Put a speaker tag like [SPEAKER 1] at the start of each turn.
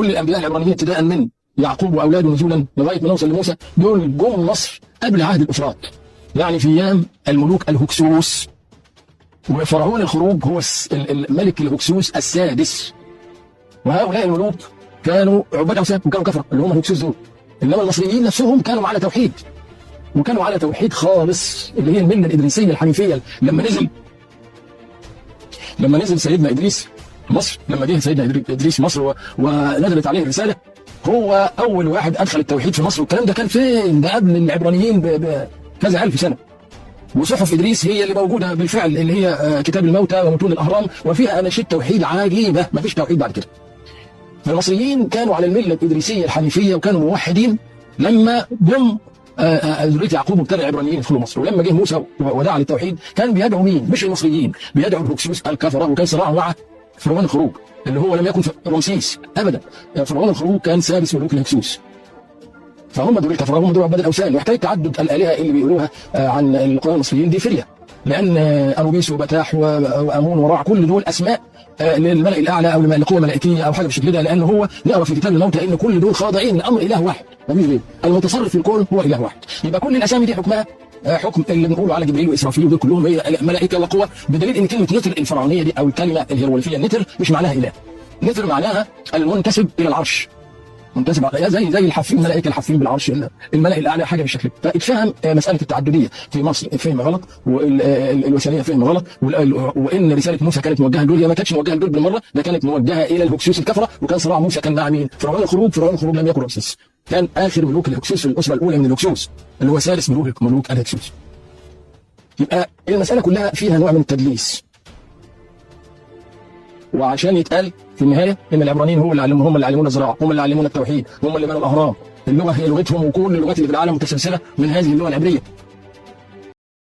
[SPEAKER 1] كل الانبياء العبرانيين ابتداء من يعقوب واولاده نزولا لغايه ما نوصل لموسى، دول جم مصر قبل عهد الافراط، يعني في ايام الملوك الهكسوس. وفرعون الخروج هو الملك الهكسوس السادس. وهؤلاء الملوك كانوا عباد اوثان وكانوا كفره اللي هم الهكسوس دول. انما المصريين نفسهم كانوا على توحيد، وكانوا على توحيد خالص، اللي هي المله الادريسيه الحنيفيه. لما نزل سيدنا ادريس مصر، لما جه سيدنا ادريس مصر ونزلت عليه الرساله، هو اول واحد ادخل التوحيد في مصر. والكلام ده كان فين؟ ده قبل العبرانيين بكذا الف سنه. وصحف ادريس هي اللي موجوده بالفعل، اللي هي كتاب الموتى ومتون الاهرام، وفيها اناشيد توحيد عجيبه، ما فيش توحيد بعد كده. فالمصريين كانوا على المله الادريسيه الحنيفيه وكانوا موحدين لما جم ذريه يعقوب وابتدى العبرانيين يدخلوا مصر. ولما جه موسى ودعا للتوحيد كان بيدعوا مين؟ مش المصريين، بيدعوا الهكسوس الكفره. وكان صراعه مع فرعون الخروج اللي هو لم يكن رمسيس ابدا. فرعون الخروج كان سادس ملوك الهكسوس. فهم دول الكفره، هم دول عباد الاوثان. وحكايه تعدد الالهه اللي بيقولوها عن القوم المصريين دي فريه، لان انوبيس وبتاح وامون ورع كل دول اسماء للملأ الاعلى او لقوه ملائكيه او حاجه بالشكل ده، لان هو نقرا في كتاب الموتى ان كل دول خاضعين لامر اله واحد، مفيش غيره. المتصرف في الكون هو اله واحد. يبقى كل الاسامي دي حكمها حكم اللي بنقوله على جبريل واسرافيل، دول كلهم هي ملائكه وقوه. بدليل ان كلمه نتر الفرعونيه دي او الكلمه الهيروغليفيه نتر مش معناها اله. نتر معناها المنتسب الى العرش، منتسب زي الحافين، الملائكه الحافين بالعرش، الملأ الاعلى، حاجه بالشكل ده. فاتفهم مساله التعدديه في مصر فهم غلط، والوثنيه فهم غلط، وان رساله موسى كانت موجهه لدول. هي ما كانتش موجهه لدول بالمره، ده كانت موجهه الى الهكسوس الكفره. وكان صراع موسى كان مع مين؟ فرعون الخروج. فرعون الخروج لم يكن رمسيس، كان اخر ملوك الهكسوس في الاسره الاولى من الهكسوس، اللي هو ثالث ملوك الهكسوس. يبقى المساله كلها فيها نوع من التدليس، وعشان يتقال في النهايه ان العبرانيين هم اللي علمونا الزراعه، هم اللي علمونا التوحيد، هم اللي بنوا الاهرام. اللغه هي لغتهم، وكل اللغات اللي في العالم متسلسله من هذه اللغه العبريه.